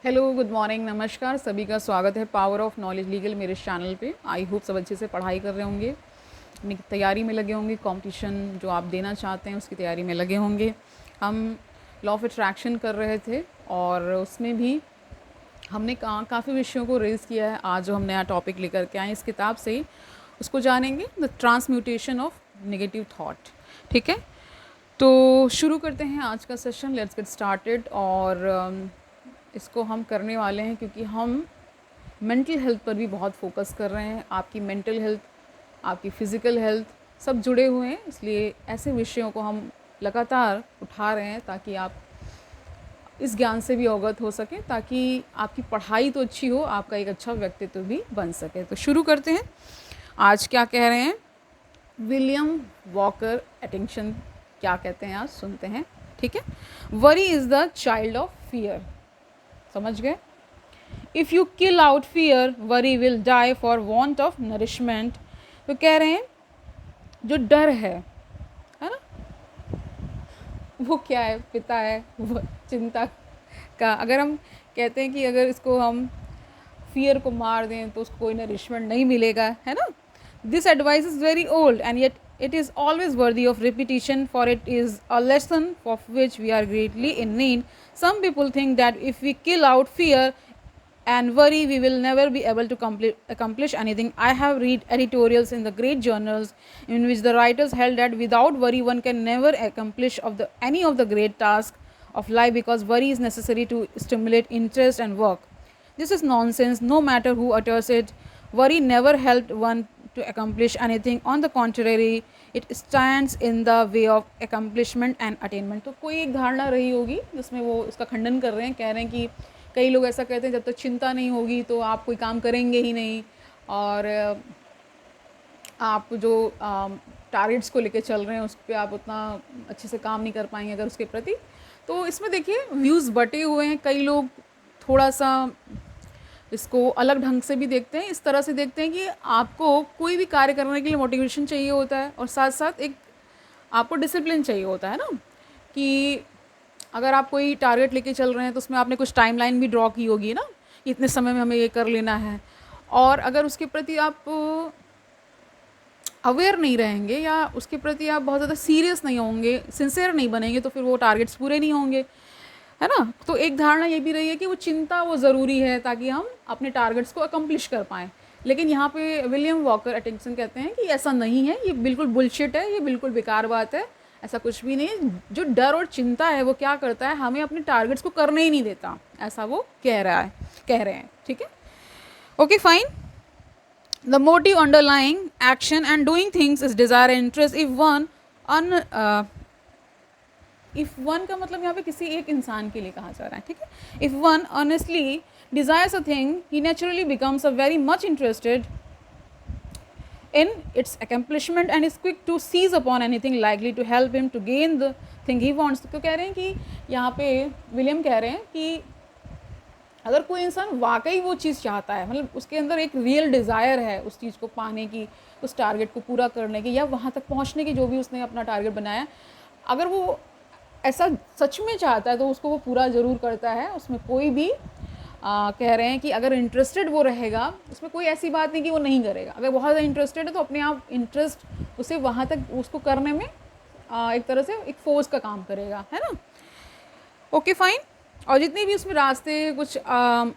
Hello, good morning, नमस्कार। सभी का स्वागत है पावर ऑफ नॉलेज लीगल मेरे इस चैनल पे। आई होप सब अच्छे से पढ़ाई कर रहे होंगे, अपनी तैयारी में लगे होंगे, कंपटीशन जो आप देना चाहते हैं उसकी तैयारी में लगे होंगे। हम लॉ ऑफ अट्रैक्शन कर रहे थे और उसमें भी हमने काफ़ी विषयों को रेज़ किया है। आज जो हम नया टॉपिक लेकर के आए इस किताब से ही उसको जानेंगे, the transmutation of negative thought. ठीक है, तो शुरू करते हैं आज का सेशन। Let's get started. और इसको हम करने वाले हैं क्योंकि हम मेंटल हेल्थ पर भी बहुत फोकस कर रहे हैं। आपकी मेंटल हेल्थ, आपकी फ़िज़िकल हेल्थ सब जुड़े हुए हैं, इसलिए ऐसे विषयों को हम लगातार उठा रहे हैं ताकि आप इस ज्ञान से भी अवगत हो सकें, ताकि आपकी पढ़ाई तो अच्छी हो, आपका एक अच्छा व्यक्तित्व भी बन सके। तो शुरू करते हैं। आज क्या कह रहे हैं विलियम वॉकर एटिंगसन, क्या कहते हैं आज सुनते हैं। ठीक है, worry is the child of fear. समझ गए? If you kill out fear worry will die for want of nourishment. तो कह रहे हैं जो डर है ना, वो क्या है? पिता है वो चिंता का। अगर हम कहते हैं कि अगर इसको हम फियर को मार दें तो उसको कोई नरिशमेंट नहीं मिलेगा, है ना। This advice is very old and yet it is always worthy of repetition, for it is a lesson of which we are greatly in need. Some people think that if we kill out fear and worry we will never be able to accomplish anything. I have read editorials in the great journals in which the writers held that without worry one can never accomplish any of the great tasks of life, because worry is necessary to stimulate interest and work. This is nonsense, no matter who utters it. Worry never helped one to accomplish anything. On the contrary, it stands in the way of accomplishment and attainment. तो कोई एक धारणा रही होगी जिसमें वो इसका खंडन कर रहे हैं, कह रहे हैं कि कई लोग ऐसा कहते हैं जब तक चिंता नहीं होगी तो आप कोई काम करेंगे ही नहीं, और आप जो टारगेट्स को लेके चल रहे हैं उस पर आप उतना अच्छे से काम नहीं कर पाएंगे अगर उसके प्रति। तो इसमें देखिए व्यूज़ बटे हुए हैं। कई लोग थोड़ा सा इसको अलग ढंग से भी देखते हैं, इस तरह से देखते हैं कि आपको कोई भी कार्य करने के लिए मोटिवेशन चाहिए होता है और साथ साथ एक आपको डिसिप्लिन चाहिए होता है ना, कि अगर आप कोई टारगेट लेके चल रहे हैं तो उसमें आपने कुछ टाइमलाइन भी ड्रॉ की होगी ना, इतने समय में हमें ये कर लेना है। और अगर उसके प्रति आप अवेयर नहीं रहेंगे या उसके प्रति आप बहुत ज़्यादा सीरियस नहीं होंगे, सिंसियर नहीं बनेंगे, तो फिर वो टारगेट्स पूरे नहीं होंगे, है ना। तो एक धारणा ये भी रही है कि वो चिंता वो ज़रूरी है ताकि हम अपने टारगेट्स को अकम्प्लिश कर पाएँ। लेकिन यहाँ पे विलियम वॉकर एटिंगसन कहते हैं कि ऐसा नहीं है, ये बिल्कुल बुलशिट है, ये बिल्कुल बेकार बात है, ऐसा कुछ भी नहीं है। जो डर और चिंता है वो क्या करता है, हमें अपने टारगेट्स को करने ही नहीं देता, ऐसा वो कह रहे हैं। ठीक है, okay fine. The motive underlying action and doing things is desire and interest. If one का मतलब यहाँ पे किसी एक इंसान के लिए कहा जा रहा है। ठीक है, if one honestly desires a thing, he naturally becomes a very much interested in its accomplishment and is quick to seize upon anything likely to help him to gain the thing he wants. तो कह रहे हैं कि यहाँ पे William कह रहे हैं कि अगर कोई इंसान वाकई वो चीज़ चाहता है, मतलब उसके अंदर एक रियल डिज़ायर है उस चीज़ को पाने की, उस टारगेट को पूरा करने की या वहाँ तक पहुँचने की, जो भी उसने अपना टारगेट बनाया, अगर वो ऐसा सच में चाहता है तो उसको वो पूरा ज़रूर करता है। उसमें कोई भी कह रहे हैं कि अगर इंटरेस्टेड वो रहेगा, उसमें कोई ऐसी बात नहीं कि वो नहीं करेगा। अगर बहुत ज़्यादा इंटरेस्टेड है तो अपने आप इंटरेस्ट उसे वहाँ तक उसको करने में एक तरह से एक फोर्स का काम करेगा, है ना। Okay fine. और जितने भी उसमें रास्ते कुछ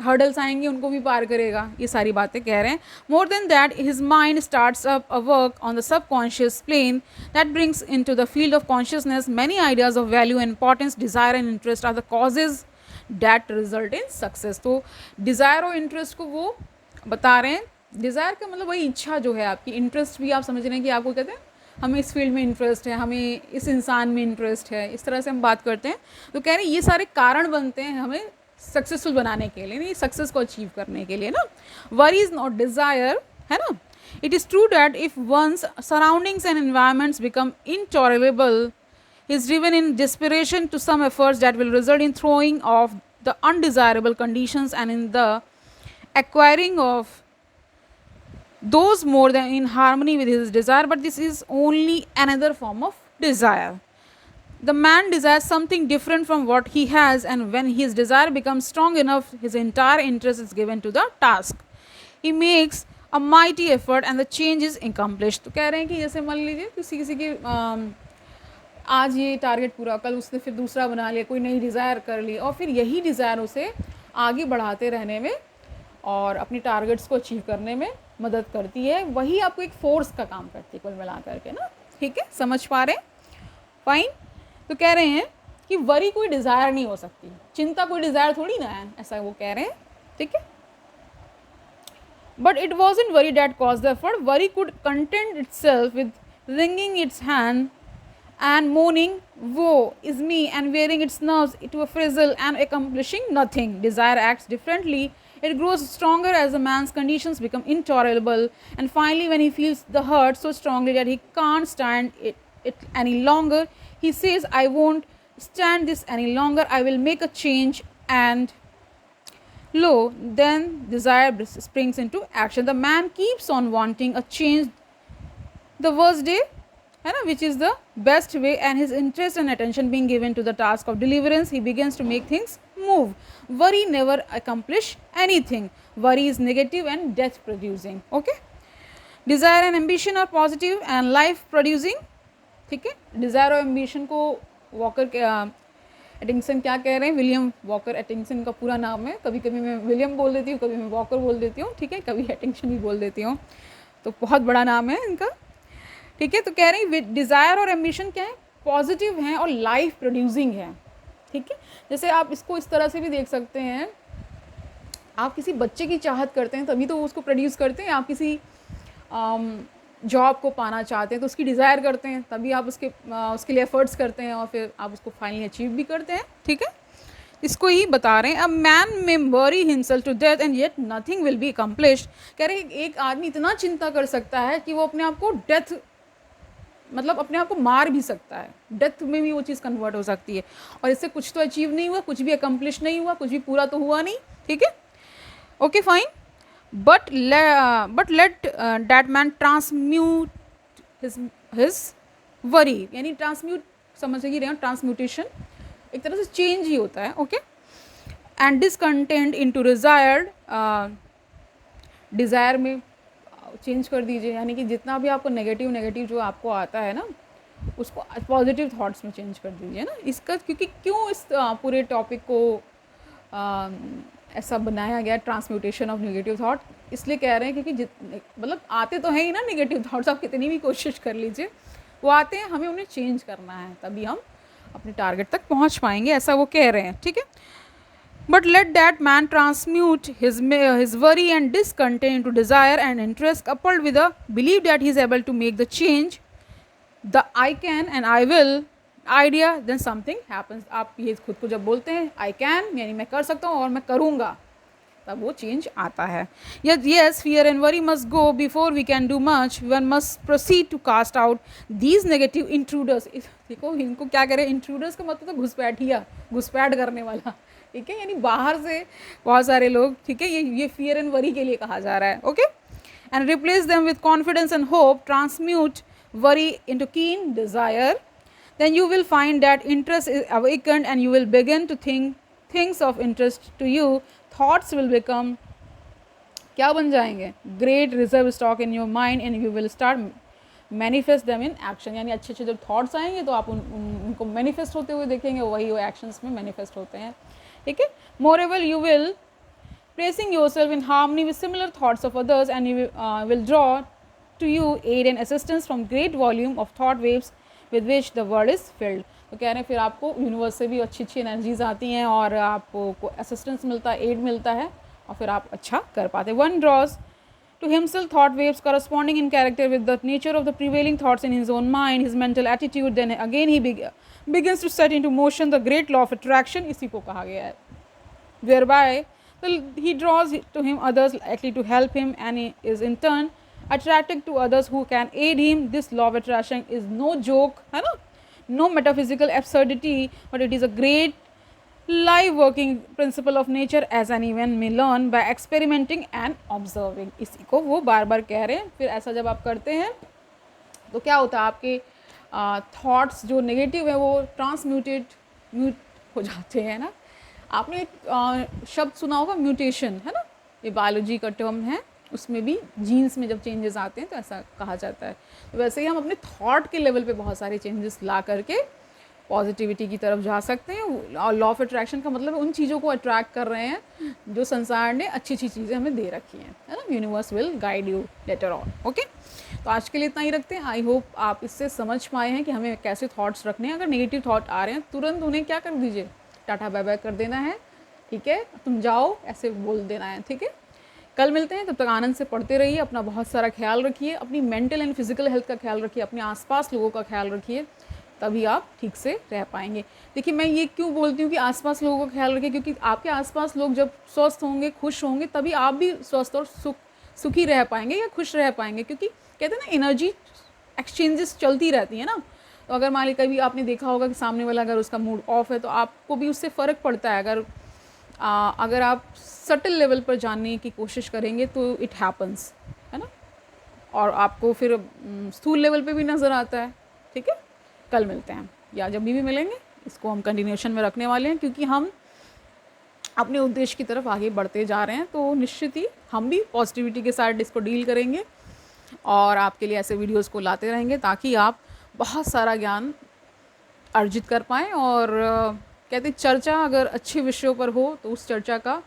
हर्डल्स आएंगे उनको भी पार करेगा, ये सारी बातें कह रहे हैं। More than that his mind starts up a work on the subconscious plane that brings into the field of consciousness many ideas of value and importance, desire and interest are the causes that result in success. तो desire और interest को वो बता रहे हैं। Desire का मतलब वही इच्छा जो है आपकी, इंटरेस्ट भी आप समझ रहे हैं कि आपको कहते हैं हमें इस फील्ड में इंटरेस्ट है, हमें इस इंसान में इंटरेस्ट है, इस तरह से हम बात करते हैं। तो कह रहे हैं ये सारे कारण बनते हैं हमें सक्सेसफुल बनाने के लिए, नहीं सक्सेस को अचीव करने के लिए ना। वरी इज़ नॉट डिज़ायर, है ना। It is true that if once surroundings and environments become intolerable, he is driven in desperation to some efforts that will result in throwing off the undesirable conditions and in the acquiring of those more than in harmony with his desire, but this is only another form of desire. The man desires something different from what he has, and when his desire becomes strong enough, his entire interest is given to the task. He makes a mighty effort and the change is accomplished. तो कह रहे हैं कि जैसे मान लीजिए किसी किसी की आज ये टारगेट पूरा, कल उसने फिर दूसरा बना लिया, कोई नई डिज़ायर कर ली, और फिर यही डिज़ायर उसे आगे बढ़ाते रहने में और अपनी टारगेट्स को अचीव करने में मदद करती है. वही आपको एक फोर्स का काम करती है कुल मिला करके ना. ठीक है, समझ पा रहे हैं? फाइन. तो कह रहे हैं कि वरी कोई डिज़ायर नहीं हो सकती, चिंता कोई डिज़ायर थोड़ी ना है, ऐसा वो कह रहे हैं. ठीक है. But it wasn't worry that cause the effort. Worry could content itself with wringing its hand and moaning, woe is me, and wearing its nerves to a frizzle and accomplishing nothing. Desire acts differently. It grows stronger as a man's conditions become intolerable, and finally when he feels the hurt so strongly that he can't stand it any longer, he says, I won't stand this any longer, I will make a change. And lo, then desire springs into action. The man keeps on wanting a change the worst day, which is the best way, and his interest and attention being given to the task of deliverance, he begins to make things move. Worry never accomplish anything. Worry is negative and death producing. Okay, desire and ambition are positive and life producing. ठीक है, desire और ambition को walker Atkinson क्या कह रहे हैं? William walker Atkinson का पूरा नाम है. कभी कभी मैं विलियम बोल देती हूँ, कभी मैं वॉकर बोल देती हूँ. ठीक है, कभी एटिंगसन भी बोल देती हूँ, तो बहुत बड़ा नाम है इनका. ठीक है, तो कह रहे हैं डिज़ायर और एम्बिशन क्या है? पॉजिटिव हैं और लाइफ प्रोड्यूसिंग है. ठीक है, जैसे आप इसको इस तरह से भी देख सकते हैं, आप किसी बच्चे की चाहत करते हैं तभी तो वो उसको प्रोड्यूस करते हैं. आप किसी जॉब को पाना चाहते हैं तो उसकी डिज़ायर करते हैं, तभी आप उसके लिए एफर्ट्स करते हैं और फिर आप उसको फाइनली अचीव भी करते हैं. ठीक है, इसको ही बता रहे हैं. A man may worry himself to death and yet nothing will be accomplished. कह रहे हैं एक आदमी इतना चिंता कर सकता है कि वो अपने आप को डेथ, मतलब अपने आप को मार भी सकता है. डेथ में भी वो चीज़ कन्वर्ट हो सकती है और इससे कुछ तो अचीव नहीं हुआ, कुछ भी अकम्प्लिश नहीं हुआ, कुछ भी पूरा तो हुआ नहीं. ठीक है, okay fine. But let that man transmute his worry, यानी ट्रांसम्यूट समझ ही रहे हैं, ट्रांसम्यूटेशन एक तरह से चेंज ही होता है. Okay, and discontent into desired, desire में चेंज कर दीजिए, यानी कि जितना भी आपको नेगेटिव जो आपको आता है ना, उसको पॉजिटिव थॉट्स में चेंज कर दीजिए ना. इसका क्यों इस पूरे टॉपिक को ऐसा बनाया गया, ट्रांसम्यूटेशन ऑफ नेगेटिव थॉट, इसलिए कह रहे हैं क्योंकि मतलब आते तो हैं ही ना नेगेटिव थॉट्स, आप कितनी भी कोशिश कर लीजिए वो आते हैं, हमें उन्हें चेंज करना है, तभी हम अपने टारगेट तक पहुंच पाएंगे, ऐसा वो कह रहे हैं. ठीक है, but let that man transmute his worry and discontent into desire and interest, coupled with a belief that he is able to make the change, the I can and I will idea, then something happens. आप ये खुद को जब बोलते हैं I can, यानी मैं कर सकता हूँ और मैं करूँगा, तब वो चेंज आता है. Yes, fear and worry must go before we can do much. One must proceed to cast out these negative intruders. देखो इनको क्या करें, इंट्रूडर्स का मतलब तो घुसपैठिया, घुसपैठ करने वाला. ठीक है, यानी बाहर से बहुत सारे लोग. ठीक है, ये फियर एंड वरी के लिए कहा जा रहा है. Okay, and replace them with confidence and hope, transmute worry into keen desire, then you will find that interest is awakened and you will begin to think things of interest to you. Thoughts will become, क्या बन जाएंगे? Great reserve stock in your mind and you will start manifest them in action. यानी अच्छे अच्छे जब thoughts आएंगे तो आप उनको मैनिफेस्ट होते हुए देखेंगे, वही वो एक्शंस में मैनिफेस्ट होते हैं. ठीक है, moreover you will placing yourself in harmony with similar thoughts of others, and you will draw to you aid and assistance from great volume of thought waves with which the world is filled. तो कह रहे हैं फिर आपको universe से भी अच्छी अच्छी एनर्जीज आती हैं और आपको असिस्टेंस मिलता है, एड मिलता है, और फिर आप अच्छा कर पाते हैं. One draws to himself thought waves corresponding in character with the nature of the prevailing thoughts in his own mind, his mental attitude, then again he begins to set into motion the great law of attraction. इसी को कहा गया है, whereby he draws to him others likely to help him, and he is in turn attracted to others who can aid him. This law of attraction is no joke, है ना, no metaphysical absurdity, but it is a great live working principle of nature, as anyone may learn by experimenting and observing. इसी को वो बार बार कह रहे हैं. फिर ऐसा जब आप करते हैं तो क्या होता है, आपके थॉट्स जो नेगेटिव है वो म्यूट हो जाते हैं ना। आपने एक शब्द सुना होगा म्यूटेशन, है ना, ये बायोलॉजी का टर्म है, उसमें भी जीन्स में जब चेंजेस आते हैं तो ऐसा कहा जाता है। तो वैसे ही हम अपने थॉट के लेवल पे बहुत सारे चेंजेस ला करके पॉजिटिविटी की तरफ जा सकते हैं। और लॉ ऑफ अट्रैक्शन का मतलब उन चीज़ों को अट्रैक्ट कर रहे हैं जो संसार ने अच्छी अच्छी चीज़ें हमें दे रखी हैं, है ना। Universe will guide you later on. Okay, तो आज के लिए इतना ही रखते हैं। आई होप आप इससे समझ पाए हैं कि हमें कैसे थॉट्स रखने हैं। अगर नेगेटिव थॉट आ रहे हैं तुरंत उन्हें क्या कर दीजिए, टाटा बाय बाय कर देना है, ठीक है, तुम जाओ ऐसे बोल देना है, ठीक है। कल मिलते हैं, तब तक आनंद से पढ़ते रहिए, अपना बहुत सारा ख्याल रखिए, अपनी मेंटल एंड फिजिकल हेल्थ का ख्याल रखिए, अपने आसपास लोगों का ख्याल रखिए, तभी आप ठीक से रह पाएंगे। देखिए मैं ये क्यों बोलती हूँ कि आसपास लोगों का ख्याल रखिए, क्योंकि आपके आसपास लोग जब स्वस्थ होंगे, खुश होंगे, तभी आप भी स्वस्थ और सुखी रह पाएंगे या खुश रह पाएंगे। क्योंकि कहते हैं ना एनर्जी एक्सचेंजेस चलती रहती है ना। तो अगर मान ली कभी आपने देखा होगा कि सामने वाला अगर उसका मूड ऑफ है तो आपको भी उससे फ़र्क पड़ता है। अगर आप सटल लेवल पर जानने की कोशिश करेंगे तो इट हैपन्स, है ना, और आपको फिर स्थूल लेवल पे भी नज़र आता है, ठीक है। कल मिलते हैं या जब भी मिलेंगे, इसको हम कंटिन्यूशन में रखने वाले हैं, क्योंकि हम अपने उद्देश्य की तरफ आगे बढ़ते जा रहे हैं। तो निश्चित ही हम भी पॉजिटिविटी के साथ इसको डील करेंगे और आपके लिए ऐसे वीडियोस को लाते रहेंगे ताकि आप बहुत सारा ज्ञान अर्जित कर पाएँ। और कहते चर्चा अगर अच्छे विषयों पर हो तो उस चर्चा का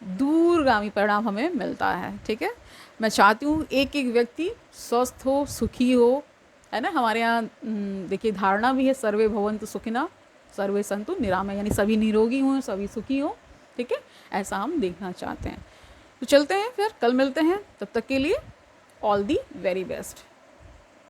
दूरगामी परिणाम हमें मिलता है, ठीक है। मैं चाहती हूँ एक एक व्यक्ति स्वस्थ हो, सुखी हो, है ना। हमारे यहाँ देखिए धारणा भी है, सर्वे भवन्तु सुखिनः सर्वे सन्तु निरामया, यानी सभी निरोगी हों, सभी सुखी हों, ठीक है। ऐसा हम देखना चाहते हैं। तो चलते हैं फिर, कल मिलते हैं, तब तक के लिए ऑल दी वेरी बेस्ट।